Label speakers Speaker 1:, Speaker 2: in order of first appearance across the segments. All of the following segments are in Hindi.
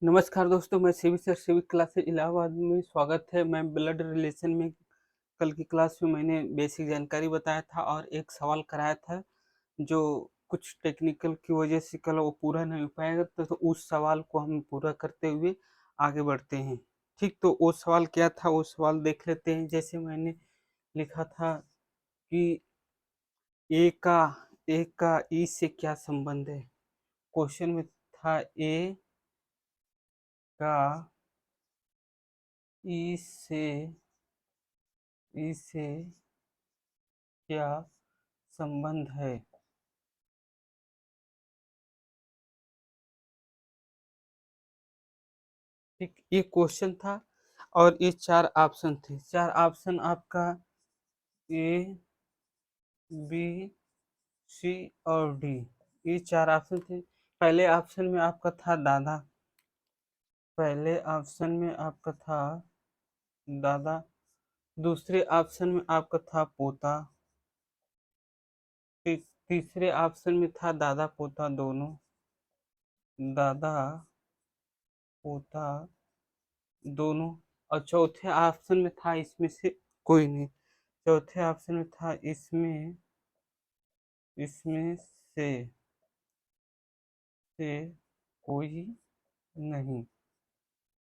Speaker 1: नमस्कार दोस्तों, मैं civic sir civic classes Allahabad में स्वागत है। मैं ब्लड रिलेशन में कल की क्लास में मैंने बेसिक जानकारी बताया था और एक सवाल कराया था जो कुछ टेक्निकल की वजह से कल वो पूरा नहीं हो पाएगा, तो उस सवाल को हम पूरा करते हुए आगे बढ़ते हैं। ठीक, तो वो सवाल क्या था, वो सवाल देख लेते हैं। जैसे मैंने लिखा था कि ए का ई से क्या संबंध है। क्वेश्चन में था ए का ई से क्या संबंध है। ठीक, ये क्वेश्चन था और ये 4 ऑप्शन थे। 4 ऑप्शन आपका ए, बी, सी और डी, ये 4 ऑप्शन थे। पहले ऑप्शन में आपका था दादा, पहले ऑप्शन में आपका था दादा। दूसरे ऑप्शन में आपका था पोता। तीसरे ऑप्शन में था दादा पोता दोनों, दादा पोता दोनों। और चौथे ऑप्शन में था इसमें से कोई नहीं। चौथे ऑप्शन में था इसमें इसमें से कोई नहीं।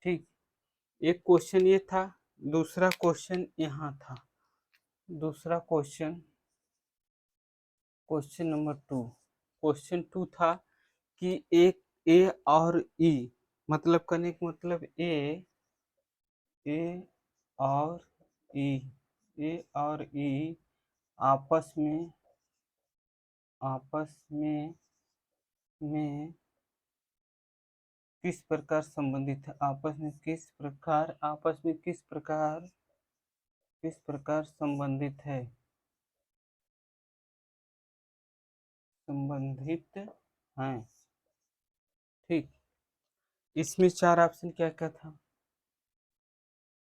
Speaker 1: ठीक, एक क्वेश्चन ये था। दूसरा क्वेश्चन यहाँ था। दूसरा क्वेश्चन, क्वेश्चन नंबर 2। क्वेश्चन 2 था कि एक ए और ई, मतलब करने का मतलब ए और ई, ए और ई आपस में आपस में किस प्रकार संबंधित है। किस प्रकार संबंधित है, संबंधित हैं। ठीक, इसमें 4 ऑप्शन क्या क्या था,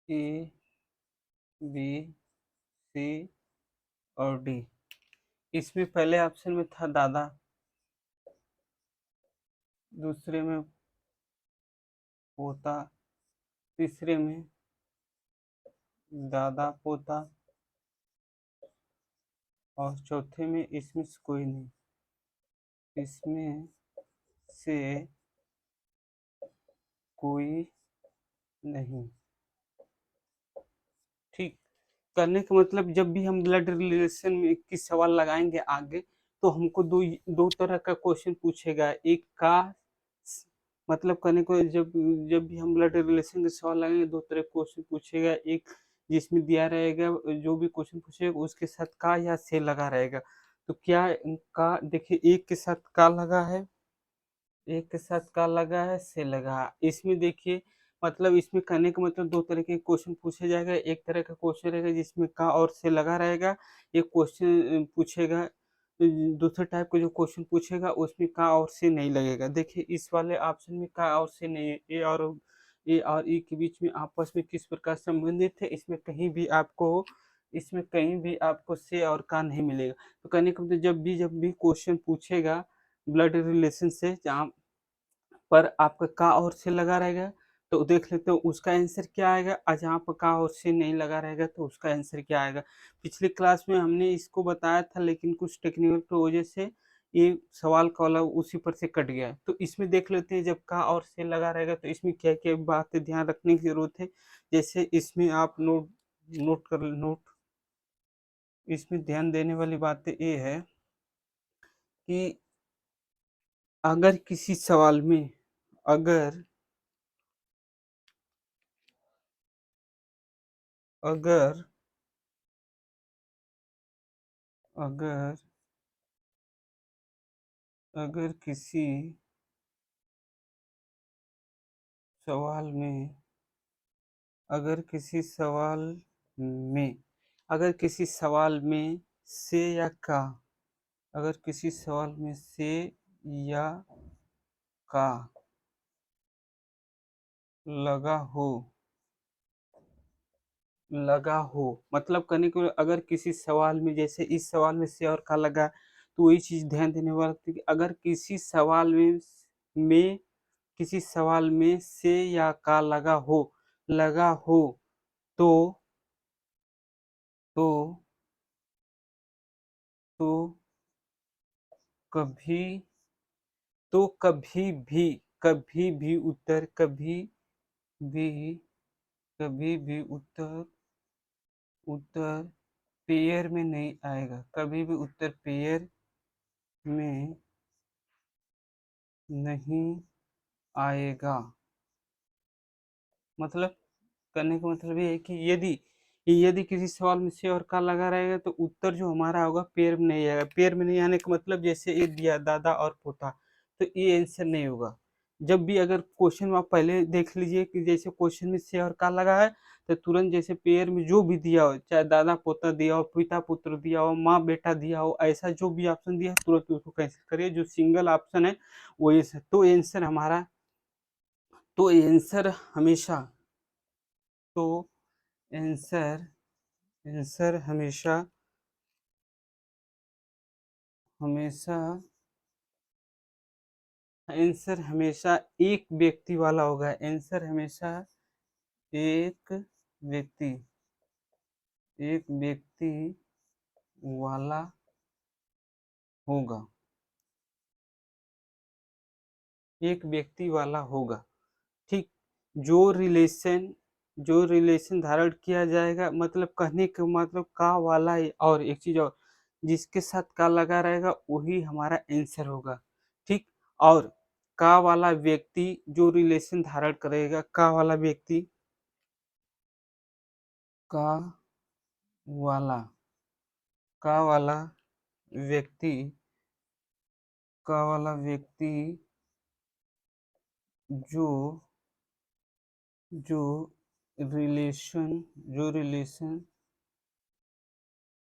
Speaker 1: ए, बी, सी और डी। इसमें पहले ऑप्शन में था दादा, दूसरे में पोता, तीसरे में दादा पोता और चौथे में इसमें से कोई नहीं। इसमें से कोई नहीं। ठीक, करने का मतलब जब भी हम ब्लड रिलेशन में की सवाल लगाएंगे आगे, तो हमको दो दो तरह का क्वेश्चन पूछेगा। एक का मतलब करने को, जब जब भी हम ब्लड रिलेशन के सवाल लगाएंगे, दो तरह क्वेश्चन पूछेगा। एक जिसमें दिया रहेगा, जो भी क्वेश्चन पूछेगा उसके साथ का या से लगा रहेगा। तो क्या का, देखिए एक के साथ का लगा है, एक के साथ का लगा है, से लगा है। इसमें देखिए, मतलब इसमें करने का मतलब दो तरह के क्वेश्चन पूछे जाएगा। एक तरह का क्वेश्चन रहेगा जिसमें का और से लगा रहेगा। एक क्वेश्चन पूछेगा, दूसरे टाइप का जो क्वेश्चन पूछेगा उसमें का और से नहीं लगेगा। देखिए इस वाले ऑप्शन में का और से नहीं है। ए और ई के बीच में आपस में किस प्रकार संबंधित है, इसमें कहीं भी आपको से और का नहीं मिलेगा। तो कहने का मतलब जब भी क्वेश्चन पूछेगा ब्लड रिलेशन से, जहाँ पर आपका का और से लगा रहेगा, तो देख लेते हो उसका आंसर क्या आएगा। और जहाँ पर का और से नहीं लगा रहेगा तो उसका आंसर क्या आएगा। पिछली क्लास में हमने इसको बताया था, लेकिन कुछ टेक्निकल की वजह से ये सवाल का वाला उसी पर से कट गया है। तो इसमें देख लेते हैं, जब का और से लगा रहेगा तो इसमें क्या क्या बातें ध्यान रखने की जरूरत है। जैसे इसमें आप नोट, इसमें ध्यान देने वाली बातें ये है कि अगर किसी सवाल में, अगर अगर अगर अगर किसी सवाल में अगर किसी सवाल में अगर किसी सवाल में से या का अगर किसी सवाल में से या का लगा हो मतलब करने को, अगर किसी सवाल में, जैसे इस सवाल में से और का लगा, तो वही चीज ध्यान देने वाला थी कि अगर किसी सवाल में किसी सवाल में से या का लगा हो तो तो तो कभी कभी भी उत्तर भी कभी भी उत्तर पेयर में नहीं आएगा, कभी भी उत्तर पेयर में नहीं आएगा। मतलब करने का मतलब ये है कि यदि किसी सवाल में से और का लगा रहेगा तो उत्तर जो हमारा होगा पेयर में नहीं आएगा। पेयर में नहीं आने का मतलब जैसे ये दिया दादा और पोता, तो ये आंसर नहीं होगा। जब भी अगर क्वेश्चन में आप पहले देख लीजिए कि जैसे क्वेश्चन में से और का लगा है, तो तुरंत जैसे पेयर में जो भी दिया हो, चाहे दादा पोता दिया हो, पिता पुत्र दिया हो, माँ बेटा दिया हो, ऐसा जो भी ऑप्शन दिया है तुरंत उसको कैंसिल करिए। जो सिंगल ऑप्शन है वो आंसर, तो आंसर हमेशा तो आंसर आंसर हमेशा हमेशा आंसर हमेशा एक व्यक्ति वाला होगा। आंसर हमेशा एक व्यक्ति एक व्यक्ति वाला होगा। एक व्यक्ति वाला होगा। ठीक। जो रिलेशन धारण किया जाएगा, मतलब कहने का मतलब का वाला है। और एक चीज और, जिसके साथ का लगा रहेगा वही हमारा आंसर होगा। ठीक। और का वाला व्यक्ति जो रिलेशन धारण करेगा, का वाला का वाला व्यक्ति का वाला व्यक्ति जो जो रिलेशन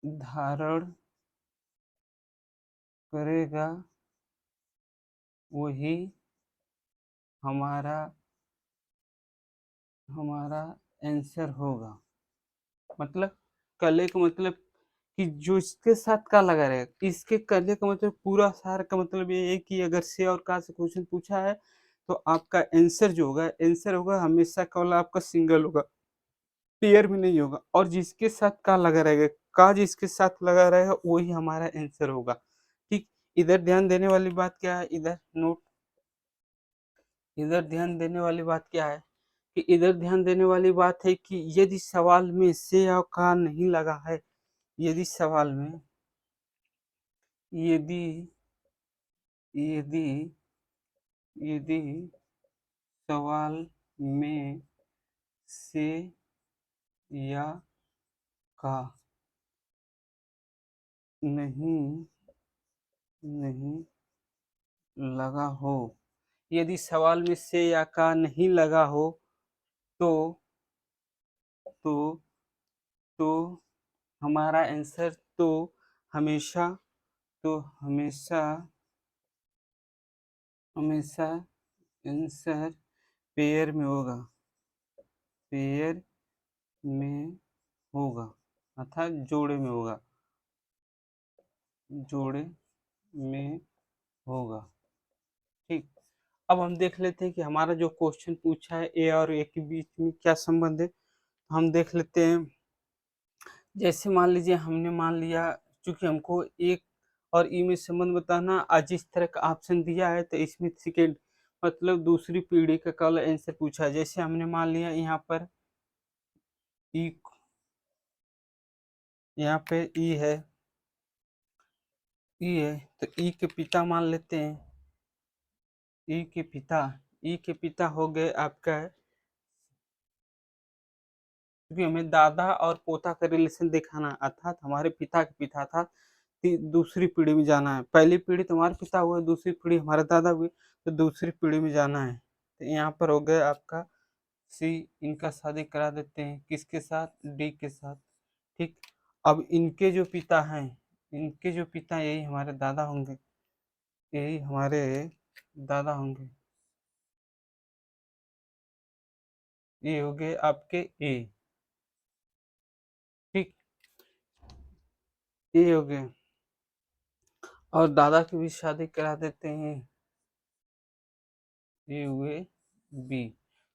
Speaker 1: धारण करेगा वही हमारा हमारा आंसर होगा। मतलब कले का मतलब कि जो इसके साथ का लगा रहेगा, इसके कले का मतलब पूरा सार का मतलब ये है कि अगर से और का से क्वेश्चन पूछा है तो आपका आंसर होगा हमेशा केवल आपका सिंगल होगा, पेयर में नहीं होगा। और जिसके साथ का लगा रहेगा, का जिसके साथ लगा रहेगा वही हमारा आंसर होगा। ठीक। इधर ध्यान देने वाली बात क्या है, इधर ध्यान देने वाली बात क्या है कि इधर ध्यान देने वाली बात है कि यदि सवाल में से या का नहीं लगा है, यदि सवाल में यदि यदि यदि सवाल में से या का नहीं नहीं लगा हो, यदि सवाल में से या का नहीं लगा हो तो तो तो हमारा आंसर हमेशा तो हमेशा हमेशा आंसर पेयर में होगा, पेयर में होगा अर्थात जोड़े में होगा, जोड़े में होगा। ठीक। अब हम देख लेते हैं कि हमारा जो क्वेश्चन पूछा है ए और ए के बीच में क्या संबंध है। हम देख लेते हैं। जैसे मान लीजिए हमने मान लिया, चूंकि हमको एक और ई में संबंध बताना, आज जिस तरह का ऑप्शन दिया है तो इसमें सेकेंड मतलब दूसरी पीढ़ी का कल आंसर पूछा है। जैसे हमने मान लिया ई यहाँ पे ई है तो ई के पिता मान लेते हैं। ई के पिता हो गए आपका, क्योंकि हमें दादा और पोता का रिलेशन दिखाना है, अर्थात हमारे पिता के पिता था दूसरी पीढ़ी में जाना है। पहली पीढ़ी तो हमारे पिता हुए, दूसरी पीढ़ी हमारे दादा हुए, तो दूसरी पीढ़ी में जाना है। तो यहाँ पर हो गया आपका सी। इनका शादी करा देते हैं किसके साथ, डी के साथ। ठीक। अब इनके जो पिता यही हमारे दादा होंगे, यही हमारे दादा होंगे। ये हो गए आपके ए। ठीक। ये हो गए। और दादा की भी शादी करा देते हैं, ए हुए बी।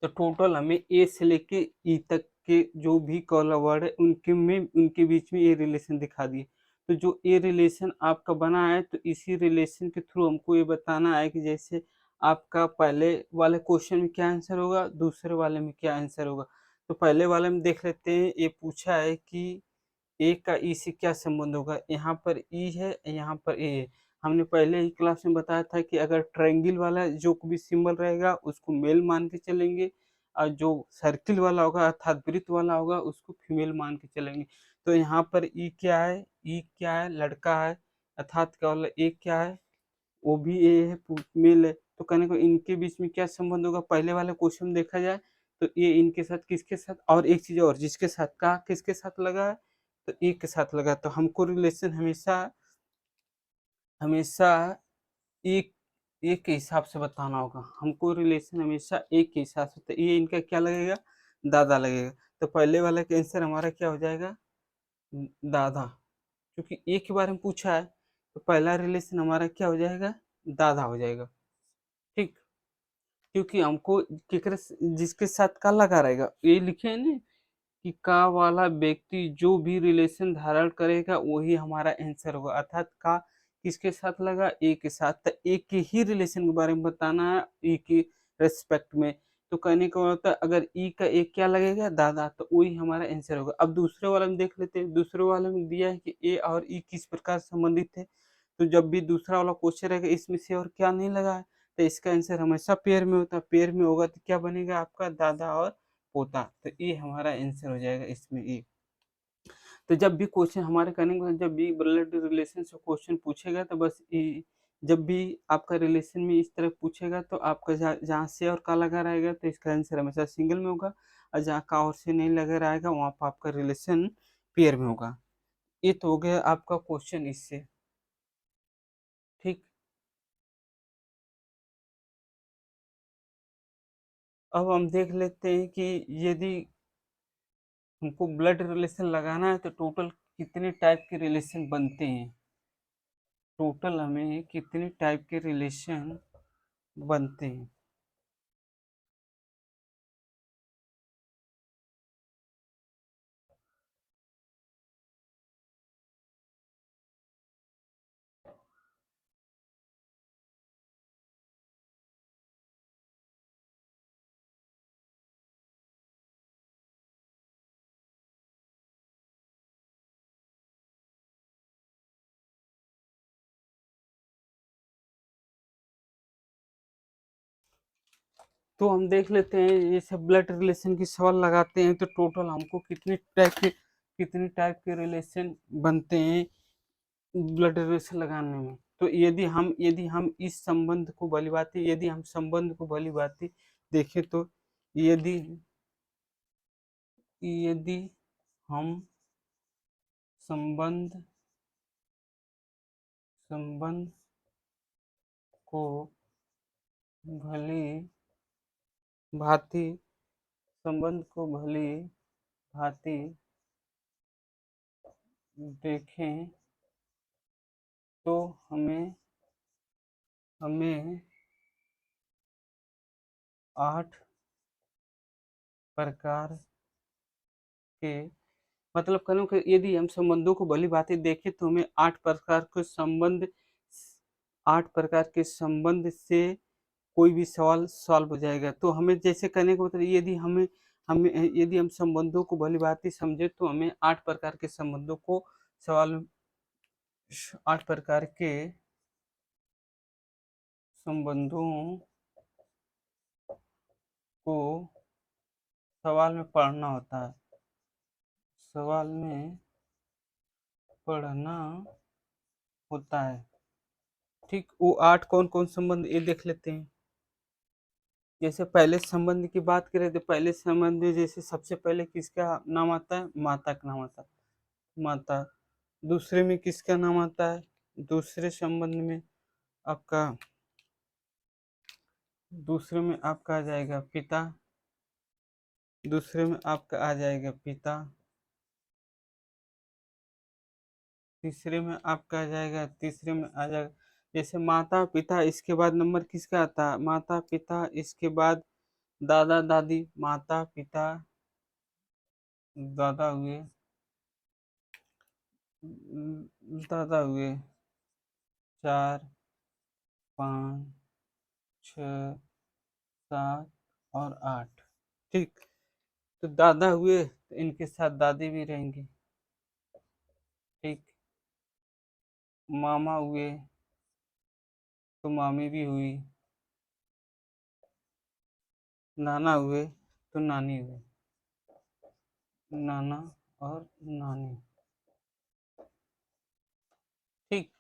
Speaker 1: तो टोटल हमें ए से लेके ई तक के जो भी कॉलम वर्ड है उनके बीच में ये रिलेशन दिखा दिए। तो जो ये रिलेशन आपका बना है तो इसी रिलेशन के थ्रू हमको ये बताना है कि जैसे आपका पहले वाले क्वेश्चन में क्या आंसर होगा, दूसरे वाले में क्या आंसर होगा। तो पहले वाले में देख लेते हैं, ये पूछा है कि ए का ई से क्या संबंध होगा। यहाँ पर ई है, यहाँ पर ए है। हमने पहले ही क्लास में बताया था कि अगर ट्रायंगल वाला जो भी सिंबल रहेगा उसको मेल मान के चलेंगे, और जो सर्किल वाला होगा अर्थात वृत्त वाला होगा उसको फीमेल मान के चलेंगे। तो यहाँ पर ई क्या है, ई क्या है, लड़का है, अर्थात क्या वाला ए क्या है, वो भी ए है, मेल है। तो कहने को इनके बीच में क्या संबंध होगा, पहले वाले क्वेश्चन में देखा जाए तो ये इनके साथ किसके साथ, और एक चीज और, जिसके साथ का किसके साथ लगा है, तो ए के साथ लगा। तो हमको रिलेशन हमेशा हमेशा एक एक के हिसाब से बताना होगा, हमको रिलेशन हमेशा एक के हिसाब से। तो ये इनका क्या लगेगा, दादा लगेगा। तो पहले वाला का आंसर हमारा क्या हो जाएगा, दादा। क्योंकि एक के बारे में पूछा है तो पहला रिलेशन हमारा क्या हो जाएगा, दादा हो जाएगा। ठीक, क्योंकि हमको केकरे जिसके साथ का लगा रहेगा, ये लिखे है ना कि का वाला व्यक्ति जो भी रिलेशन धारण करेगा वही हमारा आंसर होगा। अर्थात का किसके साथ लगा, ए के साथ। तो ए के ही रिलेशन के बारे में बताना है, ई की रेस्पेक्ट में। तो कहने का मतलब अगर ई का ए क्या लगेगा, दादा, तो वही हमारा आंसर होगा। अब दूसरे वाले में देख लेते हैं, दूसरे वाले में दिया है कि ए और ई किस प्रकार संबंधित है। तो जब भी दूसरा वाला क्वेश्चन रहेगा इसमें से और क्या नहीं लगा है, तो इसका आंसर हमेशा पेयर में होता है। पेयर में होगा तो क्या बनेगा आपका, दादा और पोता। तो ये हमारा आंसर हो जाएगा इसमें ये। तो जब भी क्वेश्चन हमारे कहने का, जब भी ब्लड रिलेशन से क्वेश्चन पूछेगा तो बस ये, जब भी आपका रिलेशन में इस तरह पूछेगा तो आपका जहाँ से और का लगा रहेगा तो इसका आंसर हमेशा सिंगल में होगा, और जहाँ का और से नहीं लगा रहेगा वहाँ पर आपका रिलेशन पेयर में होगा। ये तो हो गया आपका क्वेश्चन इससे। ठीक, अब हम देख लेते हैं कि यदि हमको ब्लड रिलेशन लगाना है तो टोटल कितने टाइप के रिलेशन बनते हैं, टोटल हमें कितने टाइप के रिलेशन बनते हैं। तो हम देख लेते हैं, ये सब ब्लड रिलेशन की सवाल लगाते हैं तो टोटल हमको कितने टाइप के रिलेशन बनते हैं ब्लड रिलेशन लगाने में। तो यदि हम इस संबंध को भलीभांति यदि हम संबंध को भलीभांति देखें तो यदि यदि हम संबंध संबंध को भली भांति संबंध को भली भांति देखें तो हमें हमें 8 प्रकार के, मतलब कहूँ कि यदि हम संबंधों को भली भांति देखें तो हमें 8 प्रकार के संबंध से कोई भी सवाल सॉल्व हो जाएगा। तो हमें जैसे कहने का मतलब यदि हमें हमें यदि हम संबंधों को भली भांति समझे तो हमें 8 प्रकार के संबंधों को सवाल 8 प्रकार के संबंधों को सवाल में पढ़ना होता है, सवाल में पढ़ना होता है। ठीक, वो 8 कौन कौन संबंध ये देख लेते हैं। जैसे पहले संबंध की बात करें तो पहले संबंध में जैसे सबसे पहले किसका नाम आता है, माता का नाम आता है, माता। दूसरे में किसका नाम आता है, दूसरे संबंध में आपका दूसरे में आपका आ जाएगा पिता, दूसरे में आपका आ जाएगा पिता, तीसरे में आपका आ जाएगा, तीसरे में आ जाएगा, जैसे माता पिता, इसके बाद नंबर किसका आता है? माता पिता, इसके बाद दादा दादी, माता पिता दादा हुए, दादा हुए, 4, 5, 6, 7 और 8। ठीक, तो दादा हुए तो इनके साथ दादी भी रहेंगी। ठीक, मामा हुए तो मामी भी हुई, नाना हुए तो नानी हुई, नाना और नानी। ठीक,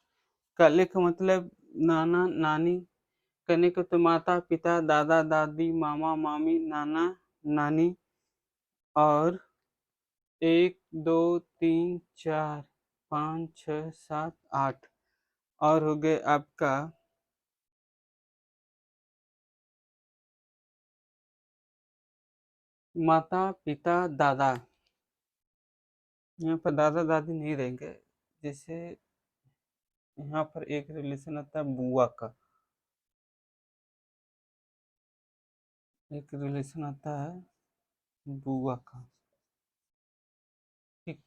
Speaker 1: काले का मतलब नाना नानी, करने को तो माता पिता दादा दादी मामा मामी नाना नानी, और 1 2 3 4 5 6 7 8 और हो गए आपका माता पिता दादा। यहाँ पर दादा दादी नहीं रहेंगे। जैसे यहाँ पर एक रिलेशन आता है बुआ का, एक रिलेशन आता है बुआ का। ठीक,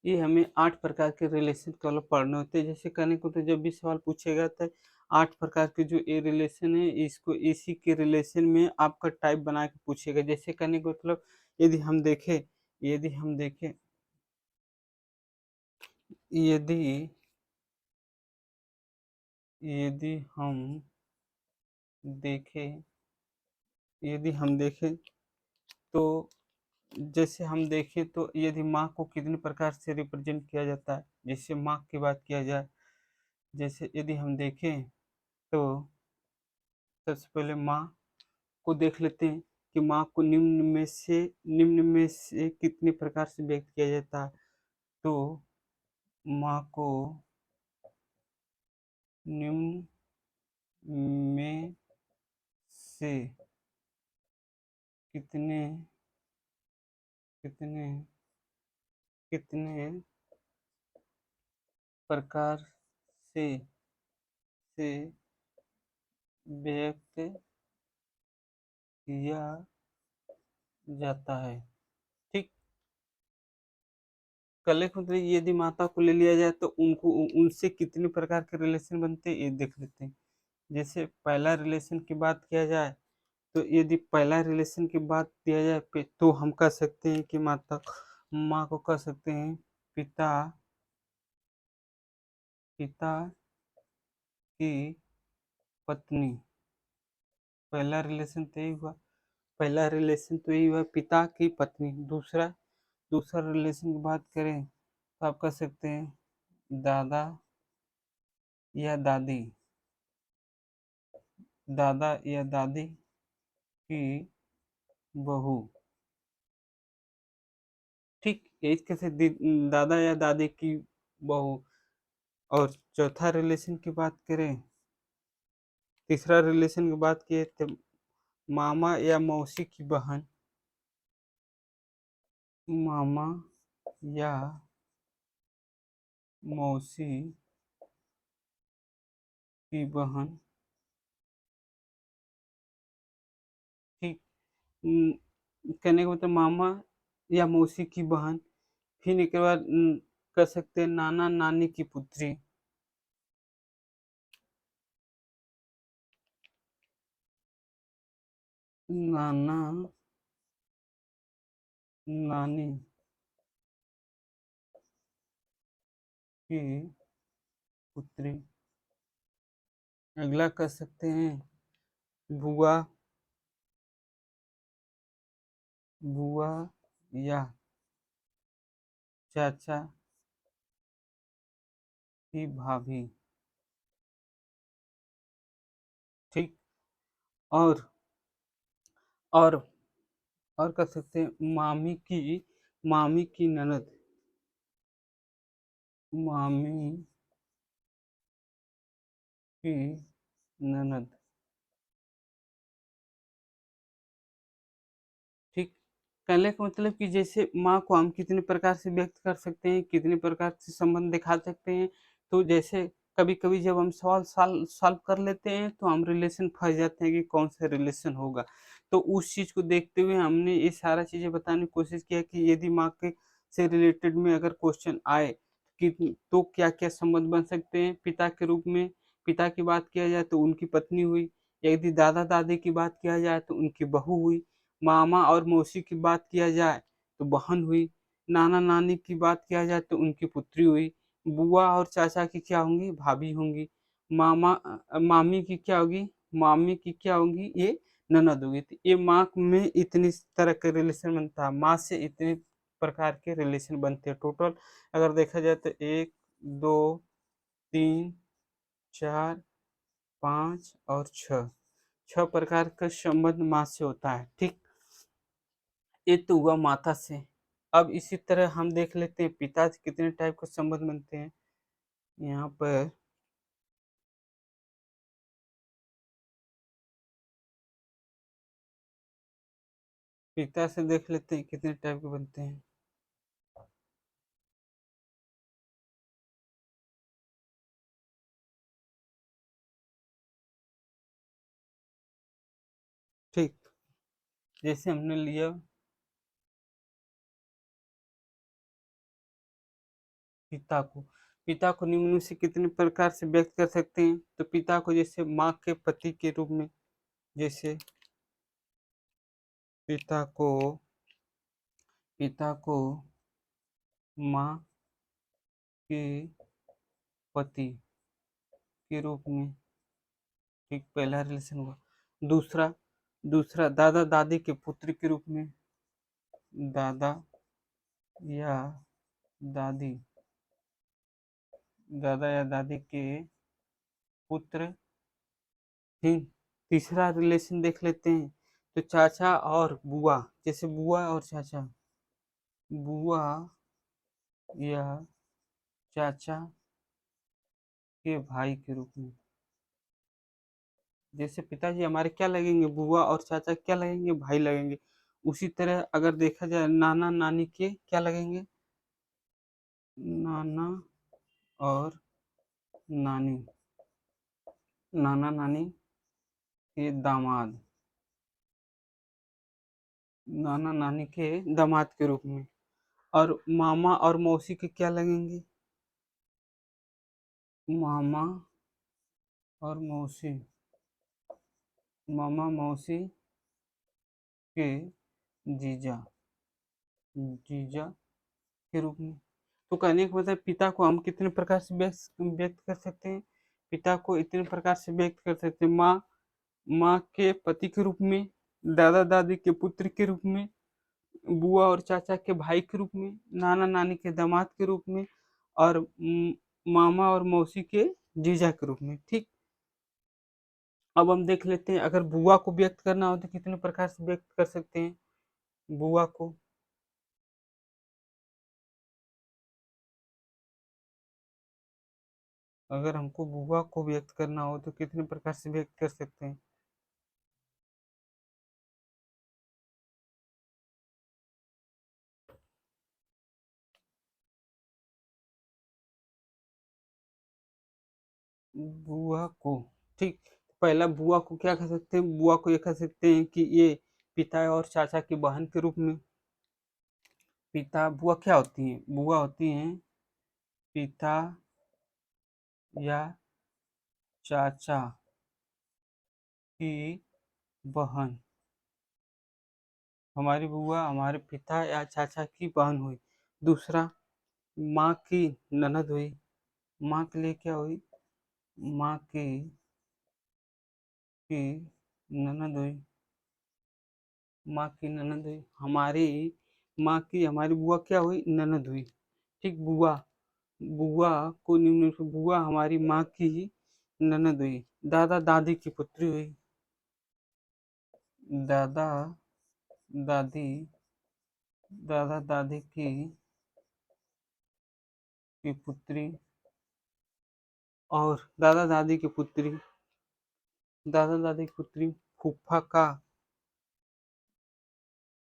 Speaker 1: ये हमें 8 प्रकार के रिलेशन केवल पढ़ने होते हैं। जैसे कहने को तो जब भी सवाल पूछेगा तो 8 प्रकार के जो ये रिलेशन है, इसको इसी के रिलेशन में आपका टाइप बना के पूछेगा। जैसे कहने को मतलब यदि हम देखें, यदि हम देखें, यदि यदि हम देखें, यदि हम देखें तो जैसे हम देखें तो यदि माँ को कितने प्रकार से रिप्रेजेंट किया जाता है, जैसे माँ की बात किया जाए, जैसे यदि हम देखें तो सबसे पहले माँ को देख लेते हैं कि माँ को निम्न में से कितने प्रकार से व्यक्त किया जाता है। तो माँ को निम्न में से कितने कितने कितने प्रकार से व्यक्त किया जाता है। ठीक, कले खुद यदि माता को ले लिया जाए तो उनको उनसे कितने प्रकार के रिलेशन बनते हैं ये देख लेते हैं। जैसे पहला रिलेशन की बात किया जाए तो यदि पहला रिलेशन की बात किया जाए तो हम कह सकते हैं कि माँ को कह सकते हैं पिता पिता की पत्नी। पहला रिलेशन तो यही हुआ, पहला रिलेशन तो यही हुआ पिता की पत्नी। दूसरा दूसरा रिलेशन की बात करें तो आप कह सकते हैं दादा या दादी, दादा या दादी की बहू। ठीक, यही कैसे दादा या दादी की बहू। और चौथा रिलेशन की बात करें, तीसरा रिलेशन की बात किए तो मामा या मौसी की बहन, मामा या मौसी की बहन। ठीक, कहने का मतलब मामा या मौसी की बहन। फिर इसके बाद कह सकते हैं नाना नानी की पुत्री, नाना नानी की पुत्री। अगला कह सकते हैं बुआ, बुआ या चाचा की भाभी। ठीक, और और और कह सकते हैं मामी की ननद, मामी की ननद। ठीक, कहने का मतलब कि जैसे माँ को हम कितने प्रकार से व्यक्त कर सकते हैं, कितने प्रकार से संबंध दिखा सकते हैं। तो जैसे कभी-कभी जब हम सवाल सॉल्व कर लेते हैं, तो हम रिलेशन फँस जाते हैं कि कौन सा रिलेशन होगा। तो उस चीज़ को देखते हुए हमने ये सारा चीज़ें बताने की कोशिश किया कि यदि माँ के से रिलेटेड में अगर क्वेश्चन आए कि तो क्या-क्या संबंध बन सकते हैं पिता के रूप में। पिता की बात किया जाए तो उनकी पत्नी हुई, यदि दादा-दादी की बात किया जाए तो उनकी बहू हुई, मामा और मौसी की बात किया जाए तो बहन हुई, नाना-नानी की बात किया जाए तो उनकी पुत्री हुई, बुआ और चाचा की क्या होंगी? भाभी होंगी, मामी की क्या होगी? मामी की क्या होंगी? ये ननद होगी। तो ये माँ में इतनी तरह के रिलेशन बनता है, माँ से इतने प्रकार के रिलेशन बनते हैं। टोटल अगर देखा जाए तो 1, 2, 3, 4, 5 और 6, 6 प्रकार का संबंध माँ से होता है, ठीक? ये तो हुआ माता से। अब इसी तरह हम देख लेते हैं पिता से कितने टाइप के संबंध बनते हैं। यहाँ पर पिता से देख लेते हैं कितने टाइप के बनते हैं। ठीक, जैसे हमने लिया पिता को। पिता को निम्न से कितने प्रकार से व्यक्त कर सकते हैं? तो पिता को जैसे माँ के पति के रूप में, जैसे पिता को पिता को माँ के पति के रूप में, ठीक, पहला रिलेशन हुआ। दूसरा दूसरा दादा-दादी के पुत्र के रूप में, दादा या दादी दादा या दादी के पुत्र। ठीक, तीसरा रिलेशन देख लेते हैं तो चाचा और बुआ, जैसे बुआ और चाचा, बुआ या चाचा के भाई के रूप में। जैसे पिताजी हमारे क्या लगेंगे? बुआ और चाचा क्या लगेंगे? भाई लगेंगे। उसी तरह अगर देखा जाए नाना नानी के क्या लगेंगे? नाना और नानी, नाना नानी के दामाद, नाना नानी के दामाद के रूप में। और मामा और मौसी के क्या लगेंगे? मामा और मौसी, मामा मौसी के जीजा, जीजा के रूप में। तो कहने का मतलब पिता को हम कितने प्रकार से व्यक्त कर सकते हैं? पिता को इतने प्रकार से व्यक्त कर सकते हैं। माँ माँ के पति के रूप में, दादा दादी के पुत्र के रूप में, बुआ और चाचा के भाई के रूप में, नाना नानी के दामाद के रूप में, और मामा और मौसी के जीजा के रूप में। ठीक, अब हम देख लेते हैं अगर बुआ को व्यक्त करना हो तो कितने प्रकार से व्यक्त कर सकते हैं बुआ को। अगर हमको बुआ को व्यक्त करना हो तो कितने प्रकार से व्यक्त कर सकते हैं? बुआ को, ठीक, पहला बुआ को क्या कह सकते हैं? बुआ को ये कह सकते हैं कि ये पिता और चाचा की बहन के रूप में। पिता बुआ क्या होती हैं? बुआ होती हैं पिता या चाचा की बहन। हमारी बुआ हमारे पिता या चाचा की बहन हुई। दूसरा, माँ की ननद हुई। माँ के लिए क्या हुई? माँ की ननद हुई। माँ की ननद हुई। हमारी माँ की हमारी बुआ क्या हुई? ननद हुई। ठीक, बुआ, बुआ को निम्नलिखित, बुआ हमारी माँ की ननद हुई। दादा दादी की पुत्री हुई। दादा दादी दादा दादी की पुत्री, और दादा दादी की पुत्री, दादा दादी की पुत्री, फूफा का,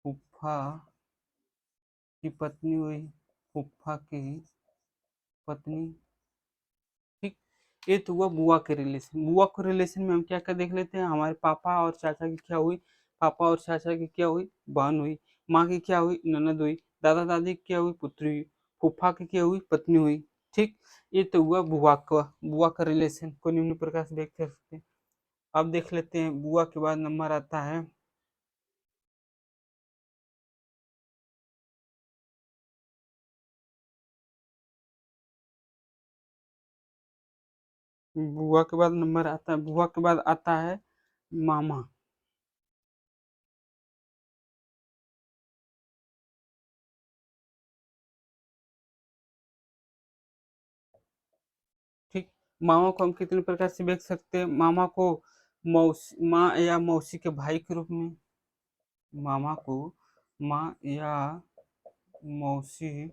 Speaker 1: फूफा की पत्नी हुई। फूफा की पत्नी। ठीक, ये तो हुआ बुआ के रिलेशन। बुआ के रिलेशन में हम क्या क्या देख लेते हैं, हमारे पापा और चाचा की क्या हुई, पापा और चाचा की क्या हुई, बहन हुई। माँ की क्या हुई, ननद हुई। दादा दादी की क्या हुई, पुत्री हुई। फूफा की क्या हुई, पत्नी हुई। ठीक। ये तो हुआ बुआ का रिलेशन को निम्न प्रकार से व्यक्त कर सकते हैं। अब देख लेते हैं बुआ के बाद नंबर आता है बुआ के बाद आता है मामा। ठीक। मामा को हम कितने प्रकार से देख सकते हैं, मामा को मौसी, माँ या मौसी के भाई के रूप में। मामा को माँ या मौसी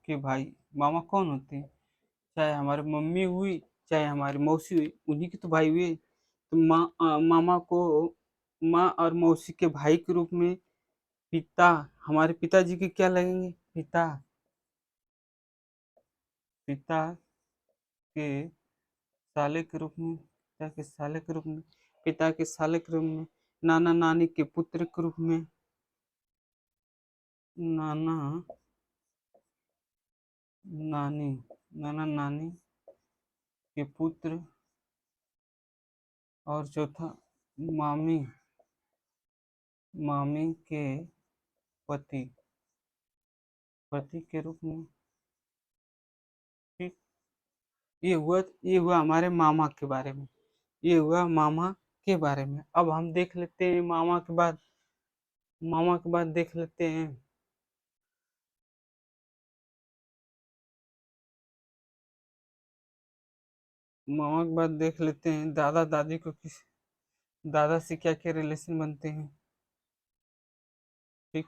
Speaker 1: के भाई। मामा कौन होते हैं, चाहे हमारी मम्मी हुई, चाहे हमारी मौसी हुई, उन्हीं के तो भाई हुए। तो मामा को माँ और मौसी के भाई के रूप में। पिता, हमारे पिताजी के क्या लगेंगे, पिता, पिता के साले के रूप में, पिता के साले के रूप में, पिता के साले के रूप में। नाना नानी के पुत्र के रूप में, नाना नानी, नाना नानी के पुत्र। और चौथा, मामी, मामी के पति, पति के रूप में। ठीक। ये हुआ हमारे मामा के बारे में। ये हुआ मामा के बारे में। अब हम देख लेते हैं मामा के बाद देख लेते हैं मामा के बाद देख लेते हैं दादा दादी को किस, दादा से क्या क्या रिलेशन बनते हैं। ठीक।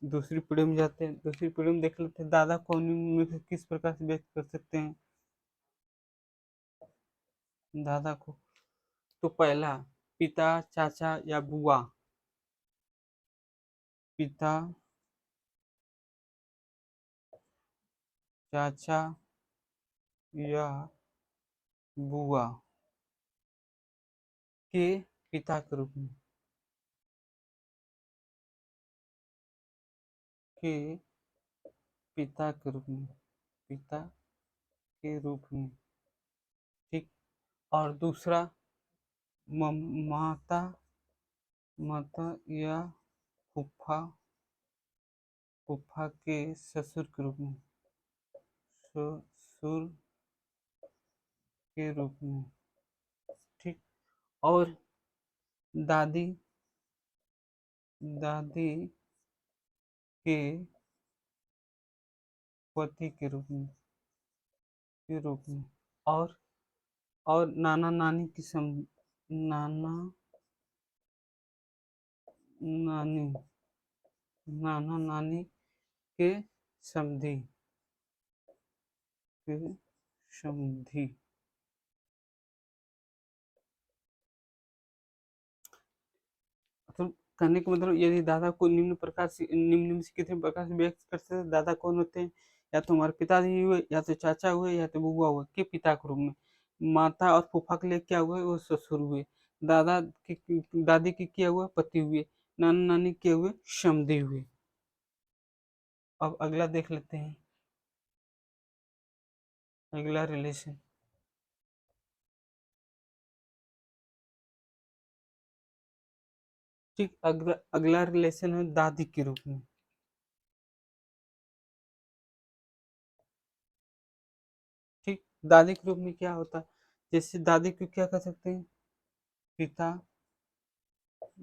Speaker 1: दूसरी पीढ़ी में जाते हैं, दूसरी पीढ़ी में देख लेते हैं दादा को में से किस प्रकार से व्यक्त कर सकते हैं दादा को। तो पहला, पिता, चाचा या बुआ। पिता, चाचा या बुआ के पिता के रूप में, के पिता के रूप में, पिता के रूप में। ठीक। और दूसरा, माता, माता या फूफा, फूफा के ससुर के रूप में, ससुर के रूप में। ठीक। और दादी, दादी के पति के रूप में, के रूप में। और और नाना नानी की नाना नानी, नाना नानी के समधी, के समधी। तो कहने का मतलब, यदि दादा को निम्न में से कितने प्रकार से व्यक्त कर सकते हैं, दादा कौन होते हैं, या तो हमारे पिताजी हुए, या तो चाचा हुए, या तो बुआ हुए के पिता के रूप में। माता और फूफा के लिए क्या हुए, वो ससुर हुए। दादी की क्या हुआ, पति हुए। नाना नानी के हुए, समधी हुए। अब अगला देख लेते हैं, अगला रिलेशन। ठीक। अगला अगला रिलेशन है दादी के रूप में। ठीक। दादी के रूप में क्या होता है, जैसे दादी को क्या कर सकते हैं, पिता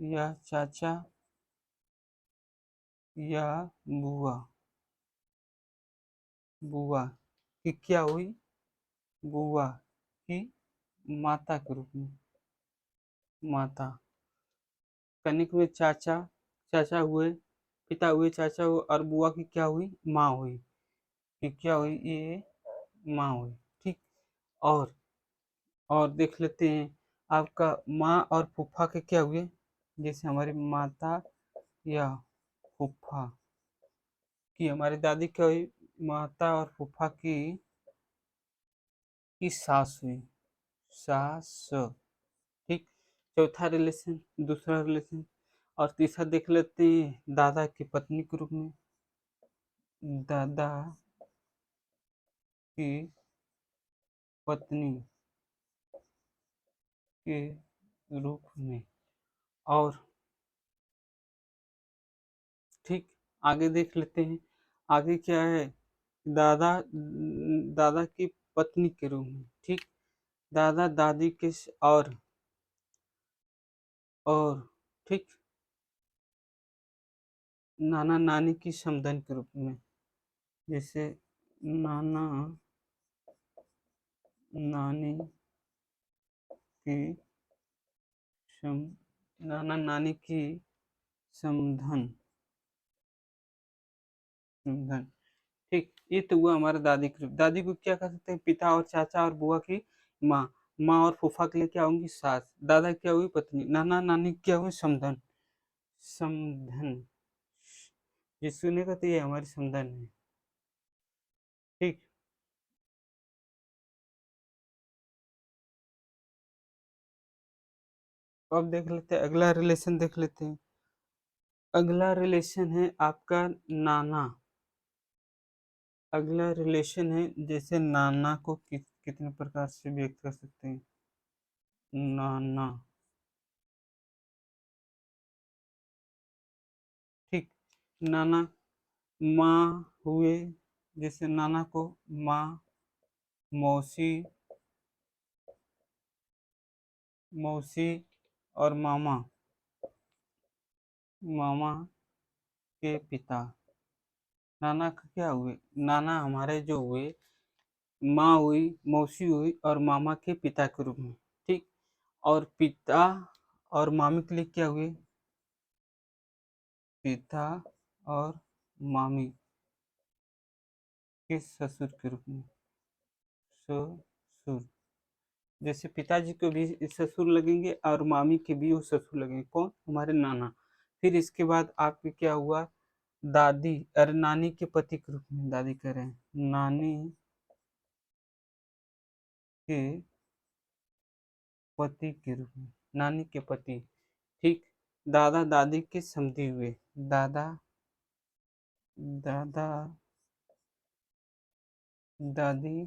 Speaker 1: या चाचा या बुआ, बुआ की क्या हुई, बुआ की माता के रूप में, माता। कनिक में चाचा, चाचा हुए, पिता हुए, चाचा हुए, और बुआ की क्या हुई, माँ हुई। कि क्या हुई, ये माँ हुई। ठीक। और और देख लेते हैं आपका माँ और फूफा के क्या हुए, जैसे हमारी माता या फूफा की, हमारी दादी क्या हुई, माता और फूफा की की सास हुई, सास। ठीक। चौथा रिलेशन, दूसरा रिलेशन। और तीसरा देख लेते हैं दादा की पत्नी के रूप में, दादा की पत्नी के रूप में। और ठीक, आगे देख लेते हैं। आगे क्या है, दादा दादा की पत्नी के रूप में। ठीक। दादा दादी के और ठीक, नाना नानी की समधन के रूप में। जैसे नाना नानी की सम नाना नानी की समधन समधन। ठीक। ये तो हुआ हमारा दादी के रूप। दादी को क्या कह सकते हैं, पिता और चाचा और बुआ की माँ। माँ और फूफा के लिए क्या होंगी, सास। दादा क्या हुई, पत्नी। नाना नानी क्या हुई, समधन समधन। ये सुनेगा तो ये हमारी समधन है। ठीक। अब देख लेते हैं अगला रिलेशन, देख लेते हैं। अगला रिलेशन है आपका नाना। अगला रिलेशन है, जैसे नाना को कितने प्रकार से व्यक्त कर सकते हैं। नाना। ठीक। नाना माँ हुए, जैसे नाना को माँ, मौसी, मौसी और मामा, मामा के पिता। नाना का क्या हुए, नाना हमारे जो हुए, माँ हुई, मौसी हुई और मामा के पिता के रूप में। ठीक। और पिता और मामी के लिए क्या हुए, पिता और मामी के ससुर के रूप में, ससुर। जैसे पिताजी को भी ससुर लगेंगे और मामी के भी वो ससुर लगेंगे, कौन, हमारे नाना। फिर इसके बाद आपके क्या हुआ, दादी, अरे नानी के पति के रूप में, दादी कह रहे हैं, नानी के पति के रूप में, नानी के पति। ठीक। दादा दादी के समधी हुए, दादा दादा दादी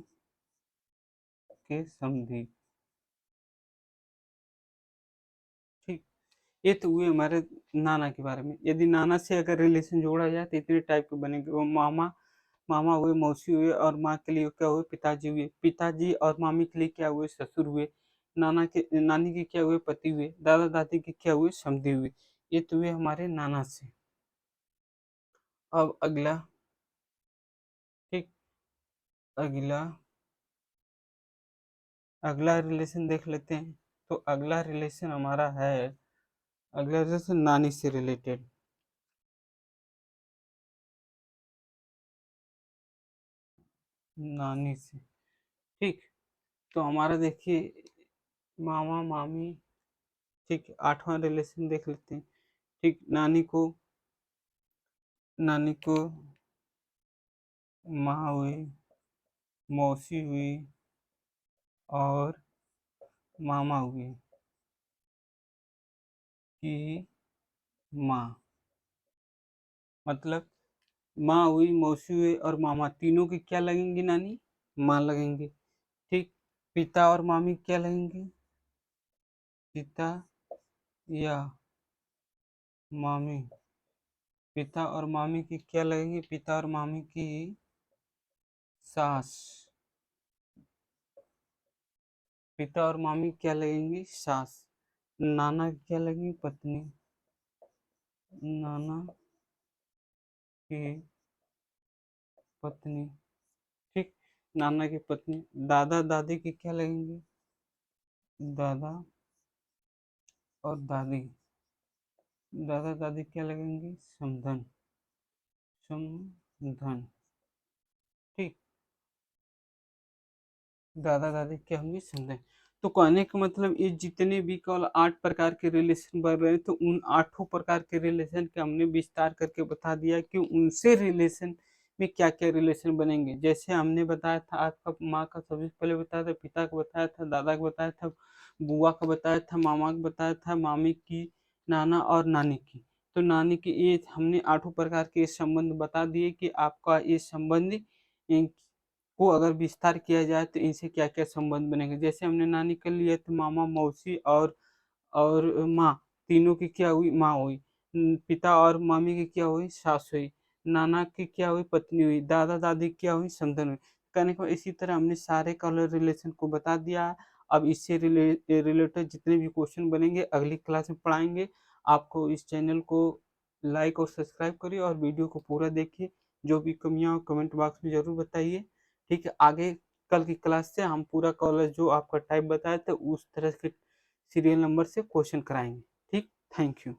Speaker 1: के समधी। ठीक। ये तो हुए हमारे नाना के बारे में। यदि नाना से अगर रिलेशन जोड़ा जाए तो इतने टाइप के बनेंगे, वो मामा, मामा हुए, मौसी हुए और माँ के लिए क्या हुए, पिताजी हुए। पिताजी और मामी के लिए क्या हुए, ससुर हुए। नाना के नानी के क्या हुए, पति हुए। दादा दादी के क्या हुए, समधी हुए। ये तो हुए हमारे नाना से। अब अगला। ठीक। अगला अगला रिलेशन देख लेते हैं। तो अगला रिलेशन हमारा है, अगला रिलेशन नानी से रिलेटेड। नानी से। ठीक। तो हमारा देखिए, मामा मामी। ठीक। आठवां रिलेशन देख लेते हैं। ठीक। नानी को माँ हुई, मौसी हुई और मामा हुई की माँ। मतलब माँ हुई, मौसी हुई और मामा, तीनों की क्या लगेंगी, नानी, माँ लगेंगी। ठीक। पिता और मामी क्या लगेंगे, पिता या मामी। पिता और मामी की क्या लगेगी, पिता और मामी की सास। पिता और मामी क्या लगेंगी, सास। नाना की क्या लगेंगी, पत्नी। नाना की पत्नी। ठीक। नाना की पत्नी। दादा दादी की क्या लगेंगे, दादा और दादी। दादा दादी क्या लगेंगे, समधन समधन। ठीक। दादा दादी क्या होंगे, समधन। तो कहने का मतलब ये जितने भी केवल 8 प्रकार के रिलेशन बन रहे हैं, तो उन 8 प्रकार के रिलेशन के हमने विस्तार करके बता दिया कि उनसे रिलेशन में क्या-क्या रिलेशन बनेंगे। जैसे हमने बताया था आपका माँ का सबसे पहले बताया था, पिता का बताया था, दादा का बताया था, बुआ का बताया था, मामा का बताया था, मामी की, नाना और नानी की। तो नानी की ये हमने 8 प्रकार के संबंध बता दिए कि आपका ये संबंध को अगर विस्तार किया जाए तो इनसे क्या-क्या संबंध बनेंगे। जैसे हमने नानी का लिया तो मामा, मौसी और माँ, तीनों की क्या हुई? माँ हुई। पिता और मामी की क्या हुई? सास हुई। नाना की क्या हुई? पत्नी हुई। दादा-दादी की क्या हुई? संतान हुई। कहने का इसी तरह हमने सारे कलर रिलेशन को बता दिया है। अब इससे रिलेटेड जितने भी क्वेश्चन बनेंगे अगली क्लास में पढ़ाएँगे। आपको इस चैनल को लाइक और सब्सक्राइब करिए और वीडियो को पूरा देखिए। जो भी कमियाँ हो कमेंट बॉक्स में ज़रूर बताइए। ठीक है? आगे कल की क्लास से हम पूरा कलर जो आपका टाइप बताया था उस तरह के सीरियल नंबर से क्वेश्चन कराएँगे। ठीक? Thank you.